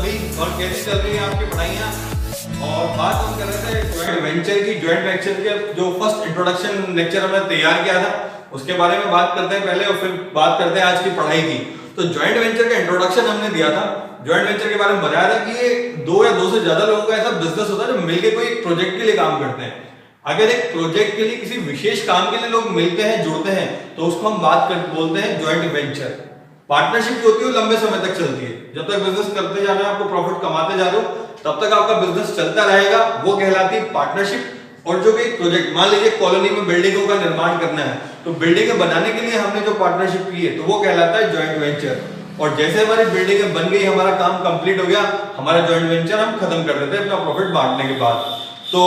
सभी और कैसी चल रही है आपकी पढ़ाइयाँ। और बात हम कर रहे थे ज्वाइंट वेंचर की। ज्वाइंट वेंचर के जो फर्स्ट इंट्रोडक्शन लेक्चर हमने तैयार किया था उसके बारे में बात करते हैं पहले, और फिर बात करते हैं आज की पढ़ाई की। तो ज्वाइंट वेंचर का इंट्रोडक्शन हमने दिया था। ज्वाइंट वेंचर के बारे में बताया था कि ये दो या दो से ज्यादा लोगों का ऐसा बिजनेस होता है जो मिलकर कोई एक प्रोजेक्ट के लिए काम करते हैं। अगर एक प्रोजेक्ट के लिए किसी विशेष काम के लिए लोग मिलते हैं, जुड़ते हैं, तो उसको हम बोलते हैं ज्वाइंट वेंचर। पार्टनरशिप जो होती है वो लंबे समय तक चलती है। जब तक बिजनेस करते जा रहे हो, आपको प्रॉफिट कमाते जा रहे हो, तब तक आपका बिजनेस चलता रहेगा, वो कहलाती है पार्टनरशिप। और जो भी प्रोजेक्ट, मान लीजिए कॉलोनी में बिल्डिंगों का निर्माण करना है, तो बिल्डिंग बनाने के लिए हमने जो पार्टनरशिप की है तो वो कहलाता है ज्वाइंट वेंचर। और जैसे हमारी बिल्डिंग बन गई, हमारा काम कंप्लीट हो गया, हमारा ज्वाइंट वेंचर हम खत्म कर देते हैं अपना प्रॉफिट बांटने के बाद। तो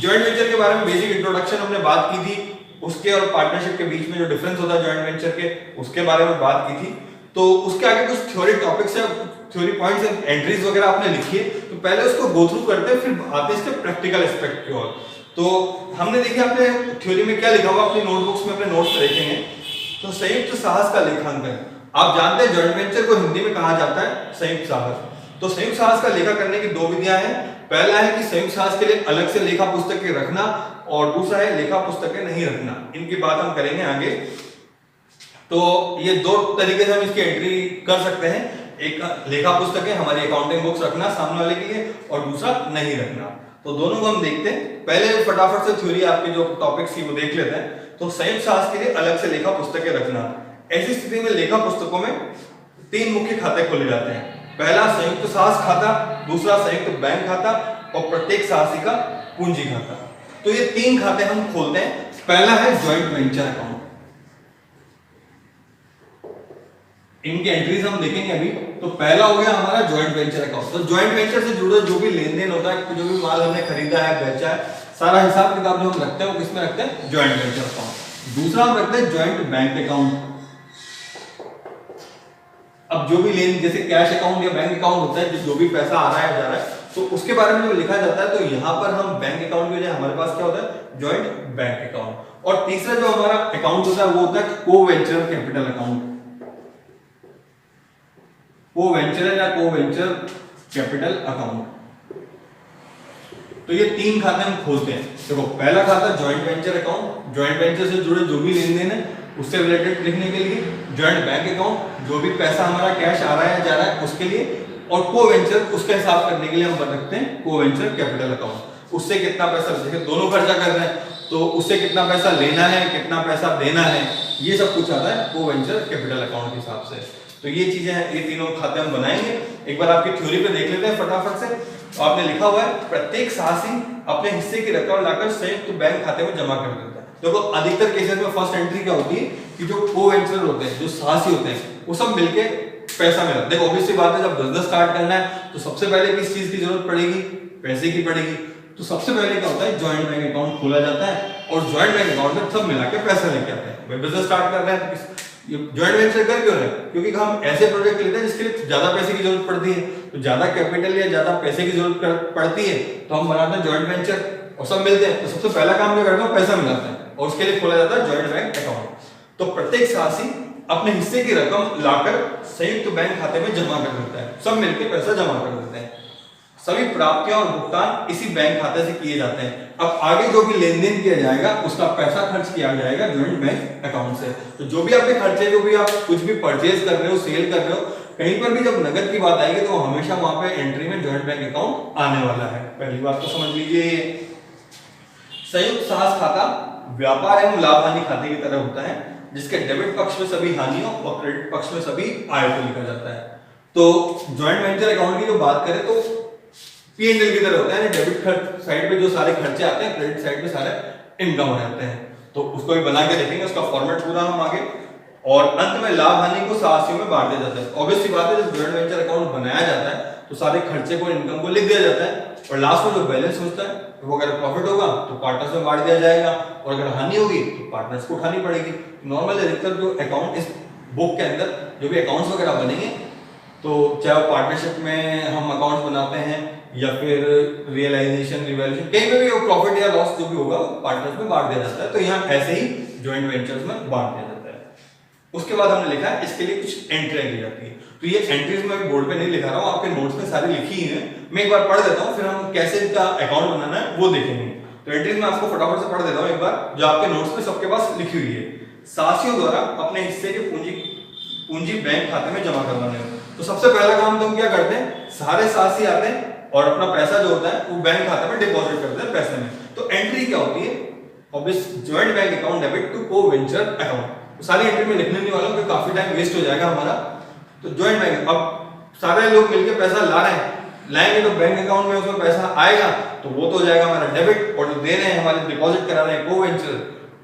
ज्वाइंट वेंचर के बारे में बेसिक इंट्रोडक्शन हमने बात की थी, उसके और पार्टनरशिप के बीच में जो डिफरेंस होता है ज्वाइंट वेंचर के, उसके बारे में बात की थी। तो उसके आगे कुछ थ्योरी टॉपिक्स है, थ्योरी पॉइंट्स एंड एंट्रीज वगैरह आपने लिखी है, तो पहले उसको गो थ्रू करते हैं, फिर आते हैं इसके प्रैक्टिकल एस्पेक्ट की ओर। तो हमने देखिए आपने थ्योरी में क्या लिखा हुआ, अपनी नोटबुक्स में अपने नोट्स देखेंगे तो संयुक्त साहस का लेखांकन। आप जानते हैं ज्वाइंट वेंचर को हिंदी में कहा जाता है संयुक्त साहस। तो संयुक्त साहस का लेखा करने की दो विधियां हैं। पहला है कि संयुक्त साहस के लिए अलग से लेखा पुस्तकें रखना, और दूसरा है लेखा पुस्तकें नहीं रखना। इनकी बात हम करेंगे आगे। तो ये दो तरीके से हम इसकी एंट्री कर सकते हैं। एक लेखा पुस्तकें, हमारी अकाउंटिंग बुक्स रखना सामने वाले के लिए, और दूसरा नहीं रखना। तो दोनों को हम देखते हैं। पहले फटाफट से थ्योरी आपके जो टॉपिक्स थी वो देख लेते हैं। तो संयुक्त साहस के लिए अलग से लेखा पुस्तकें रखना। ऐसी स्थिति में लेखा पुस्तकों में तीन मुख्य खाते खोले जाते हैं। पहला संयुक्त साहस खाता, दूसरा संयुक्त बैंक खाता, और प्रत्येक साहसी का पूंजी खाता। तो ये तीन खाते हम खोलते हैं। पहला है ज्वाइंट वेंचर अकाउंट। इनकी एंट्रीज हम देखेंगे अभी। तो पहला हो गया हमारा ज्वाइंट वेंचर अकाउंट। तो ज्वाइंट वेंचर से जुड़े जो भी लेन देन होता है, जो भी माल हमने खरीदा है, बेचा है, सारा हिसाब किताब जो हम रखते हैं वो किसमें रखते हैं? Joint venture account. दूसरा हम रखते हैं ज्वाइंट बैंक अकाउंट। अब जो भी लेन, जैसे कैश अकाउंट या बैंक अकाउंट होता है, जो भी पैसा आ रहा है जा रहा है, तो उसके बारे में जब लिखा जाता है तो यहाँ पर हम बैंक अकाउंट की वजह हमारे पास क्या होता है? Joint bank account. और तीसरा जो हमारा अकाउंट होता है वो होता है को वेंचर कैपिटल अकाउंट। को वेंचर या को वेंचर कैपिटल अकाउंट। तो ये तीन खाते हम खोलते हैं। देखो, पहला खाता joint venture account, joint venture से जुड़े जो भी लेन देन है उससे रिलेटेड लिखने के लिए। ज्वाइंट बैंक अकाउंट, जो भी पैसा हमारा कैश आ रहा है जा रहा है उसके लिए। और को वेंचर, उसका हिसाब करने के लिए हम रखते हैं को वेंचर कैपिटल अकाउंट। उससे कितना पैसा, देखिए दोनों खर्चा कर रहे हैं, तो उससे कितना पैसा लेना है, कितना पैसा देना है, ये सब कुछ आता है को वेंचर कैपिटल अकाउंट के हिसाब से। तो ये चीजें हैं, ये तीनों खाते हम बनाएंगे। एक बार आपकी थ्योरी पे देख लेते हैं फटाफट से। तो आपने लिखा हुआ है प्रत्येक साहसी अपने हिस्से की रकम लाकर संयुक्त बैंक खाते में जमा कर देता है। देखो, अधिकतर केसेस में फर्स्ट एंट्री क्या होती है कि जो को वेंचर होते हैं, जो साहसी होते हैं, वो सब मिलके पैसा मिला। देखो, ऑब्वियसली बात है, जब बिजनेस स्टार्ट करना है तो सबसे पहले किस चीज की जरूरत पड़ेगी? पैसे की पड़ेगी। तो सबसे पहले क्या होता है? ज्वाइंट बैंक अकाउंट खोला जाता है, और ज्वाइंट बैंक अकाउंट में सब मिला के पैसा लेके आते हैं। भाई बिजनेस स्टार्ट कर रहे हैं तो ज्वाइंट वेंचर कर क्यों रहे हैं? क्योंकि हम ऐसे प्रोजेक्ट लेते हैं जिसके लिए ज्यादा पैसे की जरूरत पड़ती है। तो ज्यादा कैपिटल या ज्यादा पैसे की जरूरत पड़ती है तो हम बनाते हैं ज्वाइंट वेंचर, और सब मिलते हैं। तो सबसे पहला काम क्या करते हैं? पैसा मिलाते हैं, और उसके लिए खोला जाता है ज्वाइंट बैंक अकाउंट। तो प्रत्येक साहसी अपने हिस्से की रकम लाकर संयुक्त बैंक खाते में जमा कर देता है। सब मिलकर पैसा जमा कर देते हैं। सभी प्राप्तियां और भुगतान इसी बैंक खाते से किए जाते हैं। अब आगे जो भी लेन देन किया जाएगा उसका पैसा खर्च किया जाएगा ज्वाइंट बैंक अकाउंट से। तो जो भी आपके खर्चे, जो भी आप कुछ भी परचेज कर रहे हो, सेल कर रहे हो, कहीं पर भी जब नगद की बात आएगी तो हमेशा वहां पे एंट्री में ज्वाइंट बैंक अकाउंट आने वाला है। पहली बात तो समझ लीजिए। संयुक्त साहस खाता व्यापार एवं लाभ हानि खाते की तरह होता है, जिसके डेबिट पक्ष में सभी हानियों और क्रेडिट पक्ष में सभी आय को लिखा जाता है। तो ज्वाइंट वेंचर अकाउंट की जो बात करें तो P&L की तरह होता है। डेबिट साइड पे जो सारे खर्चे आते हैं, क्रेडिट साइड पे सारे इनकम हो जाते हैं। तो उसको भी बना के देखेंगे, उसका फॉर्मेट पूरा हम आगे। और अंत में लाभ हानि को साहसियों में बांट दिया जाता है। ऑब्वियसली बात है, जब ज्वाइंट वेंचर अकाउंट बनाया जाता है तो सारे खर्चे को, इनकम को लिख दिया जाता है, और लास्ट में जो बैलेंस होता है वो अगर प्रॉफिट होगा तो पार्टनर्स में बांट दिया जाएगा, और अगर हानि होगी तो पार्टनर्स को उठानी पड़ेगी। नॉर्मल अधिकतर जो अकाउंट इस बुक के अंदर जो भी अकाउंट्स वगैरह बनेंगे, तो चाहे वो पार्टनरशिप में हम अकाउंट्स बनाते हैं या फिर रियलाइजेशन, रिवैल्यूएशन, कहीं पे भी वो प्रॉफिट या लॉस जो भी होगा पार्टनर्स में बांट दिया जाता है। तो यहाँ ऐसे ही ज्वाइंट वेंचर्स में बांट दिया जाता है। उसके बाद हमने लिखा है इसके लिए कुछ एंट्री की जाती है। तो ये एंट्रीज मैं बोर्ड पे नहीं लिखा रहा हूँ, आपके नोट्स में सारी लिखी है। मैं एक बार पढ़ देता हूँ, फिर हम कैसे इनका अकाउंट बनाना है वो देखेंगे। तो एंट्रीज मैं आपको फटाफट से पढ़ देता हूँ एक बार, जो आपके नोट्स में सबके पास लिखी हुई है। साथियों द्वारा अपने हिस्से के पूंजी बैंक खाते में जमा करवाने। तो सबसे पहला काम तो हम क्या करते हैं, सारे साथी आते हैं और अपना पैसा जो होता है वो बैंक खाते में डिपॉजिट करते हैं पैसे में। तो एंट्री क्या होती है, obvious joint bank account debit to co venture account. सारी एंट्री में लिखने नहीं वाला हूं, काफी टाइम वेस्ट हो जाएगा हमारा। तो जॉइंट बैंक, अब सारे लोग मिलकर पैसा ला रहे हैं, लाएंगे तो बैंक अकाउंट में उसमें पैसा आएगा, तो वो तो हो जाएगा हमारा डेबिट, और जो दे रहे हैं हमारे डिपॉजिट करा रहे हैं को वेंचर,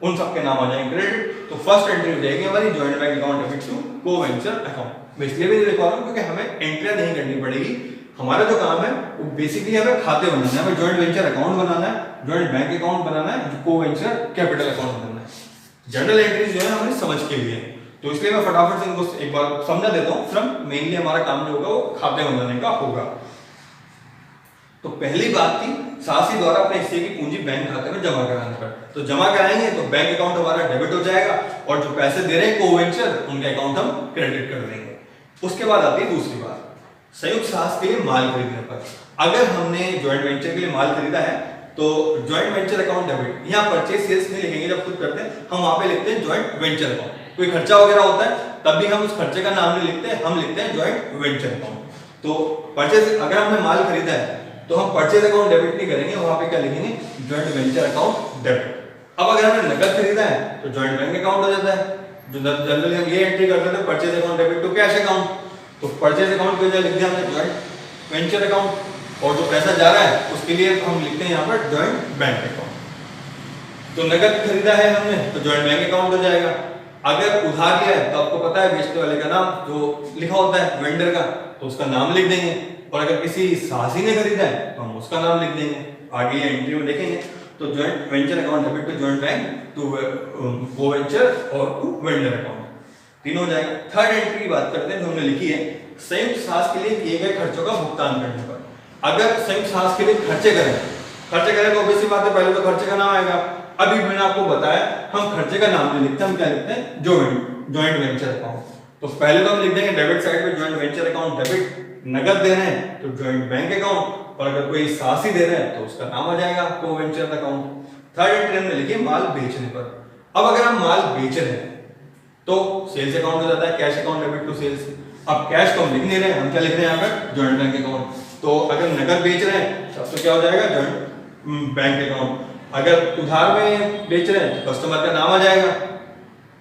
उन सबके नाम आ जाएंगे क्रेडिट। तो फर्स्ट एंट्री हो जाएगी हमारी joint bank account debit to co venture account. मैं इसलिए भी नहीं लिखवा रहा हूं क्योंकि हमें एंट्रियां नहीं करनी पड़ेगी। हमारा जो काम है वो बेसिकली हमें खाते बनाना है, हमें जॉइंट वेंचर अकाउंट बनाना है, जॉइंट बैंक अकाउंट बनाना है, को वेंचर कैपिटल अकाउंट बनाना है। जनरल एंट्रीज जो है हमारी समझ के लिए, तो इसलिए मैं फटाफट से इनको एक बार समझा देता हूं। फ्रॉम मेनली हमारा काम जो होगा वो खाते बनाने का होगा। तो पहली बात थी सासी द्वारा अपने हिस्से की पूंजी बैंक खाते में जमा कराने पर। तो जमा कराएंगे तो बैंक अकाउंट हमारा डेबिट हो जाएगा, और जो पैसे दे रहे हैं को वेंचर उनके अकाउंट हम क्रेडिट कर देंगे। उसके बाद आती है दूसरी बात, संयुक्त साहस के लिए माल खरीदने पर। अगर हमने जॉइंट वेंचर के लिए माल खरीदा है तो जॉइंट वेंचर अकाउंट डेबिट, यहाँ परचेज सेल्स नहीं लिखेंगे जब खुद करते हैं, हम वहां पे लिखते हैं जॉइंट वेंचर अकाउंट। कोई खर्चा वगैरह होता है तब भी हम उस खर्चे का नाम नहीं लिखते, हम लिखते हैं जॉइंट वेंचर अकाउंट। तो परचेज, अगर हमने माल खरीदा है तो हम परचेज अकाउंट डेबिट नहीं करेंगे, वहां पे क्या लिखेंगे, जॉइंट वेंचर अकाउंट डेबिट। अब अगर हमने नकद खरीदा है तो जॉइंट बैंक अकाउंट हो जाता है, जो जनरली हम ये एंट्री करते थे, purchase account debit to cash account. तो परचेज अकाउंट पे लिख दिया हमने जॉइंट वेंचर अकाउंट, और जो पैसा जा रहा है उसके लिए हम लिखते हैं यहाँ पर जॉइंट बैंक अकाउंट। तो नकद खरीदा है हमने तो जॉइंट बैंक अकाउंट हो जाएगा। अगर उधार लिया है तो आपको पता है बेचने वाले का नाम जो लिखा होता है वेंडर का, तो उसका नाम लिख देंगे। और अगर किसी साहसी ने खरीदा है तो हम उसका नाम लिख देंगे, आगे ये एंट्री में देखेंगे। तो joint venture account debit to joint bank to co venture और टू वेंडर अकाउंट, तीनों हो जाएगा। थर्ड एंट्री की बात करते हैं जो हमने लिखी है, संयुक्त साहस के लिए किए गए खर्चों का भुगतान करने पर। अगर संयुक्त साहस के लिए खर्चे करें तो ऑब्वियसली बात है पहले तो खर्चे का नाम आएगा। अभी मैंने आपको बताया हम खर्चे का नाम नहीं लिखते, हम क्या लिखते हैं, जॉइंट वेंचर अकाउंट। तो पहले तो हम लिख देंगे डेबिट साइड पे जॉइंट वेंचर अकाउंट डेबिट, नगद दे रहे हैं तो जॉइंट बैंक अकाउंट, और अगर कोई साहसी दे रहे हैं तो उसका नाम आ जाएगा को वेंचर अकाउंट। थर्ड एंट्री हमने लिखी माल बेचने पर। अब अगर हम माल बेच रहे हैं तो सेल्स अकाउंट हो जाता है, cash account debit to sales. अब कैश तो हम लिख नहीं रहे हैं, हम क्या लिख रहे हैं यहाँ पर, जॉइंट बैंक अकाउंट। तो अगर नगद बेच रहे हैं तब तो क्या हो जाएगा, जॉइंट बैंक अकाउंट। अगर उधार में बेच रहे हैं तो कस्टमर का नाम आ जाएगा,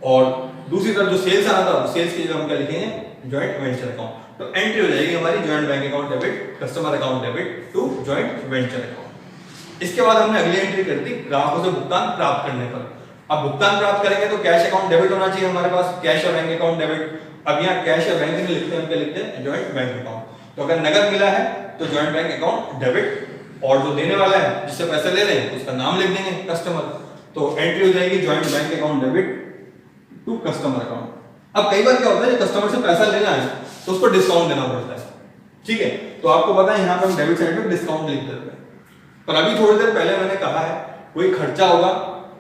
और दूसरी तरफ जो सेल्स आ रहा था सेल्स की जगह हम क्या लिखेंगे, जॉइंट वेंचर अकाउंट। तो एंट्री हो जाएगी हमारी joint bank account debit, customer account debit to joint venture account. इसके बाद हमने अगली एंट्री कर दी ग्राहकों से भुगतान प्राप्त करने पर। अब भुगतान प्राप्त करेंगे तो कैश अकाउंट डेबिट होना चाहिए हमारे पास, कैश और बैंक अकाउंट डेबिट। अब यहाँ कैश या बैंक नहीं लिखते हैं, हम क्या लिखते हैं, जॉइंट बैंक अकाउंट। तो अगर नगद मिला है तो जॉइंट बैंक अकाउंट डेबिट, और जो देने वाला है जिससे पैसे ले रहे हैं उसका नाम लिख देंगे कस्टमर। तो एंट्री हो जाएगी joint bank account debit to customer account. अब कई बार क्या होता है कस्टमर से पैसा लेना है तो उसको डिस्काउंट देना पड़ता है, ठीक है। तो आपको पता है यहाँ पे हम डेबिट साइड पे डिस्काउंट लिख देते हैं। पर अभी थोड़ी देर पहले मैंने कहा है कोई खर्चा होगा,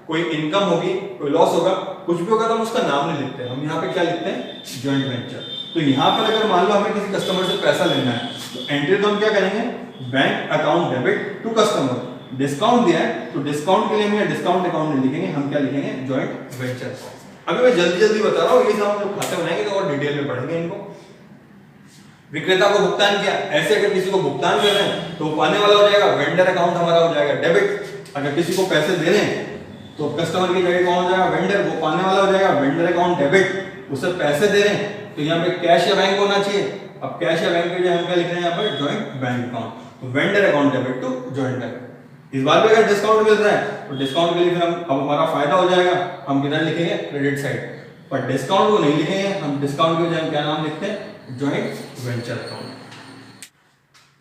कोई इनकम होगी, कोई लॉस होगा, कुछ भी होगा तो हम उसका नाम नहीं लिखते, हम यहाँ पे क्या लिखते हैं, जॉइंट वेंचर। तो यहाँ पर अगर मान लो हमें किसी कस्टमर से पैसा लेना है तो एंट्री तो हम क्या करेंगे, bank account debit to customer. Discount दिया है तो डिस्काउंट के लिए हम डिस्काउंट अकाउंट नहीं लिखेंगे, हम क्या लिखेंगे, जॉइंट वेंचर। अभी मैं जल्दी बता रहा हूँ, ये हम जब खाते बनाएंगे तो और डिटेल में पढ़ेंगे इनको। विक्रेता को भुगतान किया, ऐसे अगर किसी को भुगतान कर रहे हैं तो पाने वाला हो जाएगा वेंडर अकाउंट हमारा हो जाएगा डेबिट। अगर किसी को पैसे दे रहे हैं तो कस्टमर की जगह कौन हो जाएगा, वेंडर, वो पाने वाला हो जाएगा वेंडर अकाउंट डेबिट। उसे पैसे दे रहे हैं तो यहाँ पे कैश या बैंक होना चाहिए। अब कैश या बैंक के लिए हम क्या लिख रहे हैं यहाँ पर, जॉइंट बैंक अकाउंट। तो vendor account debit to joint bank. इस बार भी अगर डिस्काउंट मिल रहा है तो डिस्काउंट के लिए फिर हम, अब हमारा फायदा हो जाएगा, हम किधर लिखेंगे, क्रेडिट साइड। पर डिस्काउंट को नहीं लिखेंगे, हम डिस्काउंट के लिए क्या नाम लिखते हैं, जॉइंट वेंचर अकाउंट।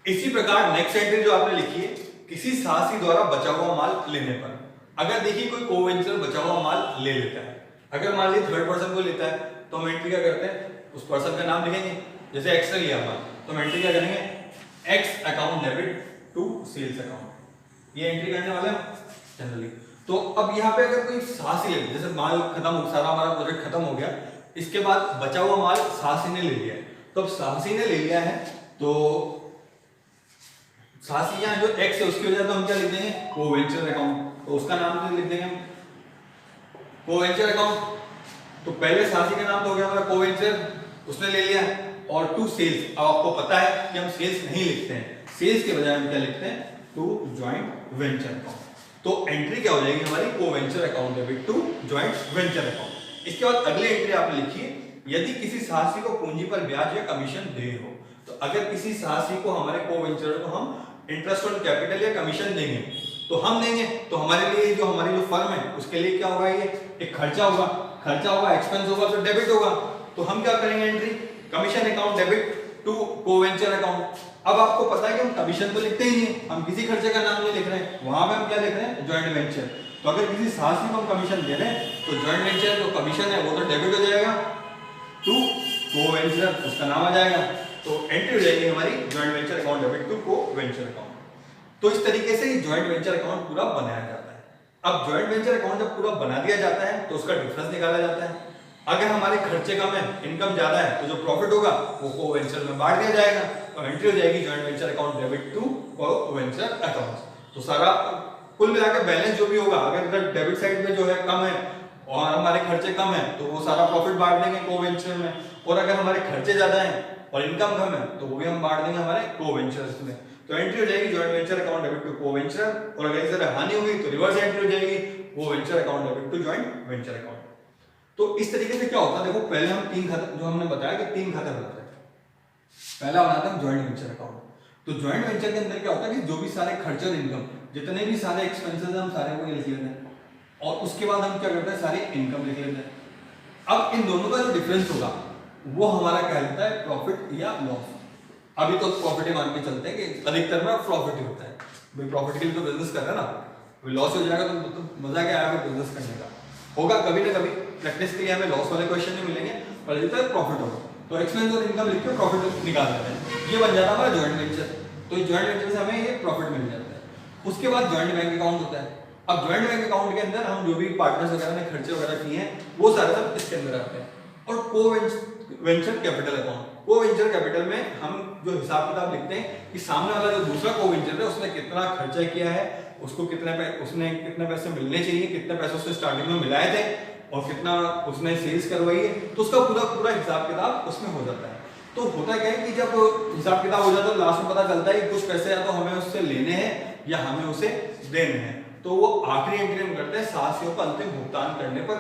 इसी प्रकार नेक्स्ट एंट्री जो आपने लिखी है, किसी साहसी द्वारा बचा हुआ माल लेने पर। अगर देखिए कोई कोवेंचर बचा हुआ माल ले लेता है, अगर मान लीजिए थर्ड पर्सन को लेता है तो हम एंट्री क्या करते हैं, उस पर्सन का नाम लिखेंगे। जैसे एक्स ने लिया माल तो हम एंट्री क्या करेंगे, X account debit to sales account, ये एंट्री करने वाले हैं जनरली। तो अब यहाँ पे अगर कोई साहसी ले, जैसे माल खत्म, सारा हमारा प्रोजेक्ट खत्म हो गया, इसके बाद बचा हुआ माल साहसी ने ले लिया है। तो अब साहसी ने ले लिया है तो साहसी यहाँ जो एक्स है उसकी वजह तो हम क्या लिख देंगे, कोवेंचर अकाउंट। तो उसका नाम तो लिख देंगे हम कोवेंचर अकाउंट। तो पहले साहसी का नाम तो हो गया हमारा कोवेंचर, उसने ले लिया। और टू सेल्स, अब आपको पता है कि हम सेल्स नहीं लिखते हैं, सेल्स के बजाय हम क्या लिखते हैं, टू जॉइंट वेंचर अकाउंट। तो एंट्री क्या हो जाएगी हमारी, coventure account debit to joint venture account. इसके बाद अगली एंट्री आप लिखिए, यदि किसी साहसी को पूंजी पर ब्याज या कमीशन देय हो। तो अगर किसी साहसी को, हमारे कोवेंचर को हम इंटरेस्ट ऑन कैपिटल या कमीशन देंगे तो हम देंगे, तो हमारे लिए जो हमारी जो फर्म है उसके लिए क्या होगा, ये एक खर्चा होगा, एक्सपेंस होगा, तो डेबिट होगा। तो हम क्या करेंगे, entry commission account debit to coventure account. अब आपको पता है कि हम कमीशन तो लिखते ही नहीं, हम किसी खर्चे का नाम नहीं लिख रहे हैं, वहां पे हम क्या लिख रहे हैं, जॉइंट वेंचर। तो अगर किसी साहसी को हम कमीशन दे रहे हैं तो जॉइंट वेंचर जो कमीशन है वो तो डेबिट हो जाएगा टू कोवेंचर, उसका नाम आ जाएगा। तो एंट्री हो जाएगी हमारी joint venture account debit to coventure account. तो इस तरीके से ये जॉइंट वेंचर अकाउंट पूरा बनाया जाता है। अब जॉइंट वेंचर अकाउंट जब पूरा बना दिया जाता है तो उसका डिफरेंस निकाला जाता है। अगर हमारे खर्चे कम है, इनकम ज्यादा है, तो जो प्रॉफिट होगा वो कोवेंचर में बांट दिया जाएगा। तो एंट्री हो जाएगी joint venture account debit to coventure account. तो सारा कुल मिलाकर बैलेंस जो भी होगा, अगर डेबिट साइड में जो है कम है और हमारे खर्चे कम है तो वो सारा प्रॉफिट बांट देंगे कोवेंचर में, और अगर हमारे खर्चे ज्यादा हैं और इनकम कम है तो वो भी हम बांट देंगे हमारे कोवेंचर्स में। तो एंट्री हो जाएगी joint venture account debit to coventure, और अगर इस तरह हानि होगी तो रिवर्स एंट्री हो जाएगी coventure account debit to joint venture account. तो इस तरीके से क्या होता है, देखो पहले हम तीन खाते, जो हमने बताया कि तीन खाते बनाते हैं। पहला बनाते हैं जॉइंट वेंचर अकाउंट। तो जॉइंट वेंचर के अंदर क्या होता है कि जो भी सारे खर्चे और इनकम, जितने भी सारे एक्सपेंसेस हम सारे को लिख लेते हैं, और उसके बाद हम क्या करते हैं, सारी इनकम लिख लेते हैं। अब इन दोनों का जो डिफरेंस होगा वो हमारा कहलाता है प्रॉफिट या लॉस। अभी तो प्रॉफिट ही मान के चलते हैं कि अधिकतर में प्रॉफिट ही होता है, भाई प्रॉफिट के लिए तो बिजनेस कर रहे हैं ना, लॉस हो जाएगा तो मजा क्या आएगा बिजनेस करने का। होगा कभी ना कभी, प्रैक्टिस के लिए हमें लॉस वाले क्वेश्चन नहीं मिलेंगे, पर अधिकतर प्रॉफिट होगा। तो एक्सपेंस और इनकम लिख के प्रॉफिट निकाल देते हैं, ये बन जाता है हमारा जॉइंट वेंचर। तो इस जॉइंट वेंचर से हमें ये प्रॉफिट मिल जाता है। उसके बाद जॉइंट बैंक अकाउंट होता है। अब जॉइंट बैंक अकाउंट के अंदर हम जो भी पार्टनर्स वगैरह ने खर्चे वगैरह किए हैं वो सारे सब इसके अंदर आते हैं। और कोवेंचर कैपिटल अकाउंट, कोवेंचर कैपिटल में हम जो हिसाब किताब लिखते हैं कि सामने वाला जो दूसरा कोवेंचर है उसने कितना खर्चा किया है, उसको उसने कितने पैसे मिलने चाहिए, कितने पैसे उसने स्टार्टिंग में मिलाए थे और कितना उसने सेल्स करवाई है, तो उसका पूरा हिसाब किताब उसमें हो जाता है। तो होता क्या है कि जब हिसाब किताब हो जाता है तो लास्ट में पता चलता है कि कुछ पैसे या तो हमें उससे लेने हैं या हमें उसे देने हैं। तो वो आखिरी एंट्री हम करते हैं साहसियों को अंतिम भुगतान करने पर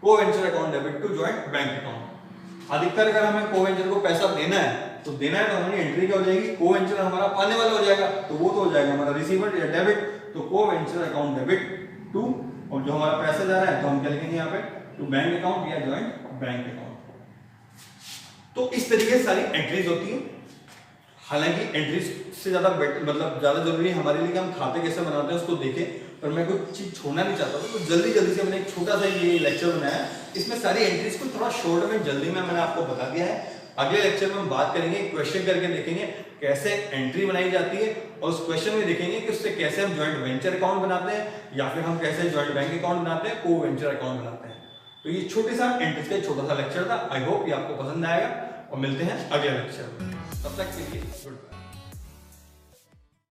coventure account debit to joint bank account. अधिकतर अगर हमें कोवेंचर को पैसा देना है तो हमारी एंट्री क्या हो जाएगी, कोवेंचर हमारा पाने वाला हो जाएगा, तो वो तो हो जाएगा हमारा रिसीवर या डेबिट। तो कोवेंचर अकाउंट डेबिट टू, और जो हमारा पैसा जा रहा है तो हम क्या लिखेंगे यहाँ पे, टू बैंक अकाउंट या जॉइंट बैंक अकाउंट। तो इस तरीके से सारी एंट्रीज होती है। हालांकि एंट्रीज से ज्यादा ज्यादा जरूरी हमारे लिए कि हम खाते कैसे बनाते हैं उसको देखें, पर मैं कोई चीज छोड़ना नहीं चाहता था, तो जल्दी से मैंने एक छोटा सा ये लेक्चर बनाया। इसमें सारी एंट्रीज को थोड़ा शॉर्ट में जल्दी में मैंने आपको बता दिया है। अगले लेक्चर में हम बात करेंगे, क्वेश्चन करके देखेंगे कैसे एंट्री बनाई जाती है, और उस क्वेश्चन में देखेंगे कि उससे कैसे हम जॉइंट वेंचर अकाउंट बनाते हैं या फिर हम कैसे जॉइंट बैंक अकाउंट बनाते हैं, को वेंचर अकाउंट बनाते हैं। तो ये छोटी सा एंट्रीज का छोटा सा लेक्चर था। आई होप ये आपको पसंद आएगा, और मिलते हैं अगले लेक्चर में। तब तक के लिए गुड बाय।